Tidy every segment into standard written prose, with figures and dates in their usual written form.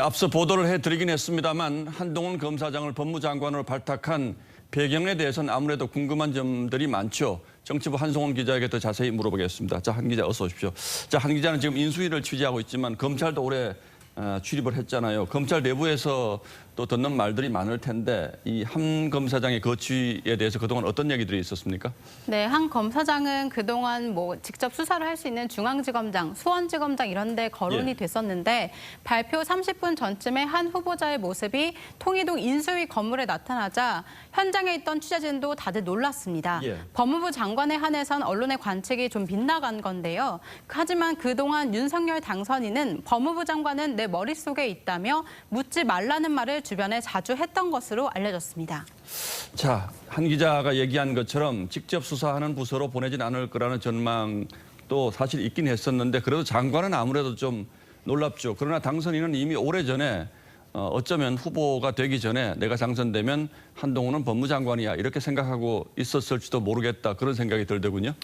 앞서 보도를 해드리긴 했습니다만 한동훈 검사장을 법무장관으로 발탁한 배경에 대해서는 아무래도 궁금한 점들이 많죠. 정치부 한송원 기자에게 더 자세히 물어보겠습니다. 자, 한 기자 어서 오십시오. 자, 한 기자는 지금 인수위를 취재하고 있지만 검찰도 올해 출입을 했잖아요. 검찰 내부에서 또 듣는 말들이 많을 텐데 이 한 검사장의 거취에 대해서 그동안 어떤 얘기들이 있었습니까? 네, 한 검사장은 그동안 뭐 직접 수사를 할 수 있는 중앙지검장, 수원지검장 이런 데 거론이 됐었는데 발표 30분 전쯤에 한 후보자의 모습이 통이동 인수위 건물에 나타나자 현장에 있던 취재진도 다들 놀랐습니다. 법무부 장관에 한해선 언론의 관측이 좀 빗나간 건데요. 하지만 그동안 윤석열 당선인은 법무부 장관은 내 머릿속에 있다며 묻지 말라는 말을 주변에 자주 했던 것으로 알려졌습니다. 자, 한 기자가 얘기한 것처럼 직접 수사하는 부서로 보내진 않을 거라는 전망도 사실 있긴 했었는데 그래도 장관은 아무래도 좀 놀랍죠. 그러나 당선인은 이미 오래전에 어쩌면 후보가 되기 전에 내가 당선되면 한동훈은 법무장관이야 이렇게 생각하고 있었을지도 모르겠다 그런 생각이 들더군요.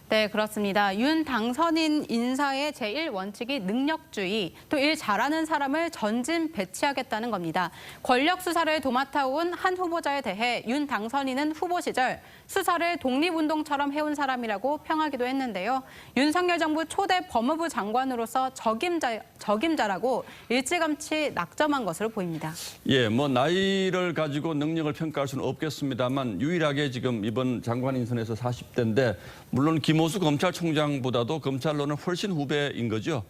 네, 그렇습니다. 윤 당선인 인사의 제1원칙이 능력주의, 또 일 잘하는 사람을 전진 배치하겠다는 겁니다. 권력 수사를 도맡아온 한 후보자에 대해 윤 당선인은 후보 시절 수사를 독립운동처럼 해온 사람이라고 평하기도 했는데요. 윤석열 정부 초대 법무부 장관으로서 적임자라고 일찌감치 낙점한 것으로 보입니다. 예, 뭐 나이를 가지고 능력을 평가할 수는 없겠습니다만 유일하게 지금 이번 장관 인선에서 40대인데 물론 김호수 검찰총장보다도 검찰로는 훨씬 후배인 거죠?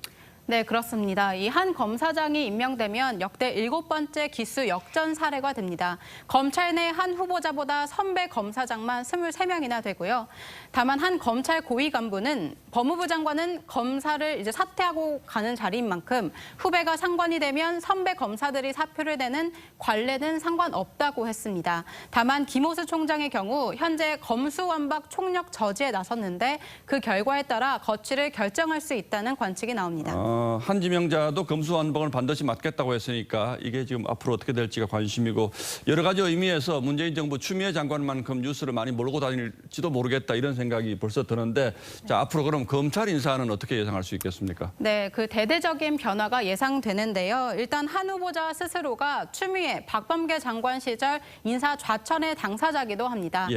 네, 그렇습니다. 이 한 검사장이 임명되면 역대 7번째 기수 역전 사례가 됩니다. 검찰 내 한 후보자보다 선배 검사장만 23명이나 되고요. 다만 한 검찰 고위 간부는 법무부 장관은 검사를 이제 사퇴하고 가는 자리인 만큼 후배가 상관이 되면 선배 검사들이 사표를 내는 관례는 상관없다고 했습니다. 다만 김호수 총장의 경우 현재 검수완박 총력 저지에 나섰는데 그 결과에 따라 거취를 결정할 수 있다는 관측이 나옵니다. 한 지명자도 검수완박을 반드시 맡겠다고 했으니까 이게 지금 앞으로 어떻게 될지가 관심이고 여러 가지 의미에서 문재인 정부 추미애 장관만큼 뉴스를 많이 몰고 다닐지도 모르겠다 이런 생각이 벌써 드는데 자, 앞으로 그럼 검찰 인사는 어떻게 예상할 수 있겠습니까? 네, 그 대대적인 변화가 예상되는데요. 일단 한 후보자 스스로가 추미애, 박범계 장관 시절 인사 좌천의 당사자기도 합니다.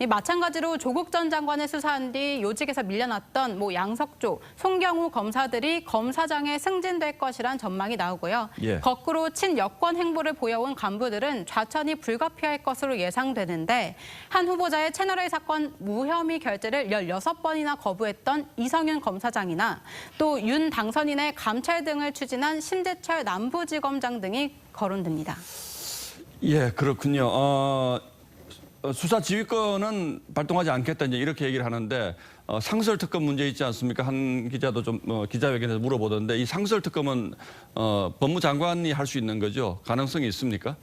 마찬가지로 조국 전 장관을 수사한 뒤 요직에서 밀려났던 양석조, 송경우 검사들이 검사장 에 승진될 것이란 전망이 나오고요. 거꾸로 친여권 행보를 보여온 간부들은 좌천이 불가피할 것으로 예상되는데 한 후보자의 채널A 사건 무혐의 결재를 16번이나 거부했던 이성윤 검사장이나 또 윤 당선인의 감찰 등을 추진한 심재철 남부지검장 등이 거론됩니다. 예, 그렇군요. 수사 지휘권은 발동하지 않겠다 이제 이렇게 얘기를 하는데 상설 특검 문제 있지 않습니까? 한 기자도 좀 기자회견에서 물어보던데 이 상설 특검은 법무장관이 할 수 있는 거죠? 가능성이 있습니까?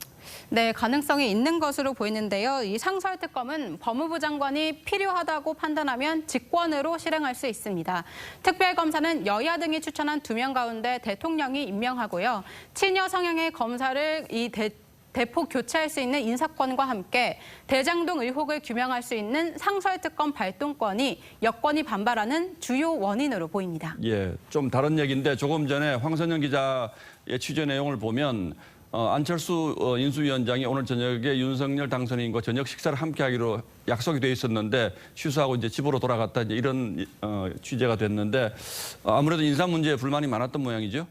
네, 가능성이 있는 것으로 보이는데요. 이 상설 특검은 법무부 장관이 필요하다고 판단하면 직권으로 실행할 수 있습니다. 특별검사는 여야 등이 추천한 2명 가운데 대통령이 임명하고요. 친여 성향의 검사를 대폭 교체할 수 있는 인사권과 함께 대장동 의혹을 규명할 수 있는 상설특검 발동권이 여권이 반발하는 주요 원인으로 보입니다. 예, 좀 다른 얘기인데 조금 전에 황선영 기자의 취재 내용을 보면 안철수 인수위원장이 오늘 저녁에 윤석열 당선인과 저녁 식사를 함께하기로 약속이 돼 있었는데 취소하고 이제 집으로 돌아갔다 이제 이런 취재가 됐는데 아무래도 인사 문제에 불만이 많았던 모양이죠.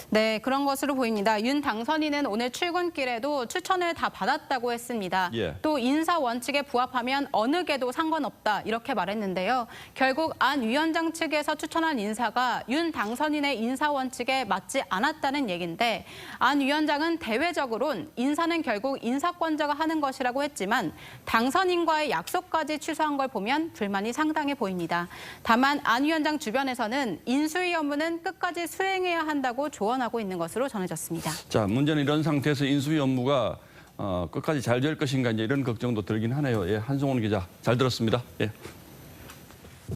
네, 그런 것으로 보입니다. 윤 당선인은 오늘 출근길에도 추천을 다 받았다고 했습니다. 또 인사 원칙에 부합하면 어느 게도 상관없다 이렇게 말했는데요. 결국 안 위원장 측에서 추천한 인사가 윤 당선인의 인사 원칙에 맞지 않았다는 얘기인데 안 위원장은 대외적으론 인사는 결국 인사권자가 하는 것이라고 했지만 당선인과의 약속까지 취소한 걸 보면 불만이 상당해 보입니다. 다만 안 위원장 주변에서는 인수위 업무는 끝까지 수행해야 한다고 조언하고 있는 것으로 전해졌습니다. 자, 문제는 이런 상태에서 인수위 업무가 끝까지 잘 될 것인가 이제 이런 걱정도 들긴 하네요. 예, 한송원 기자 잘 들었습니다. 예.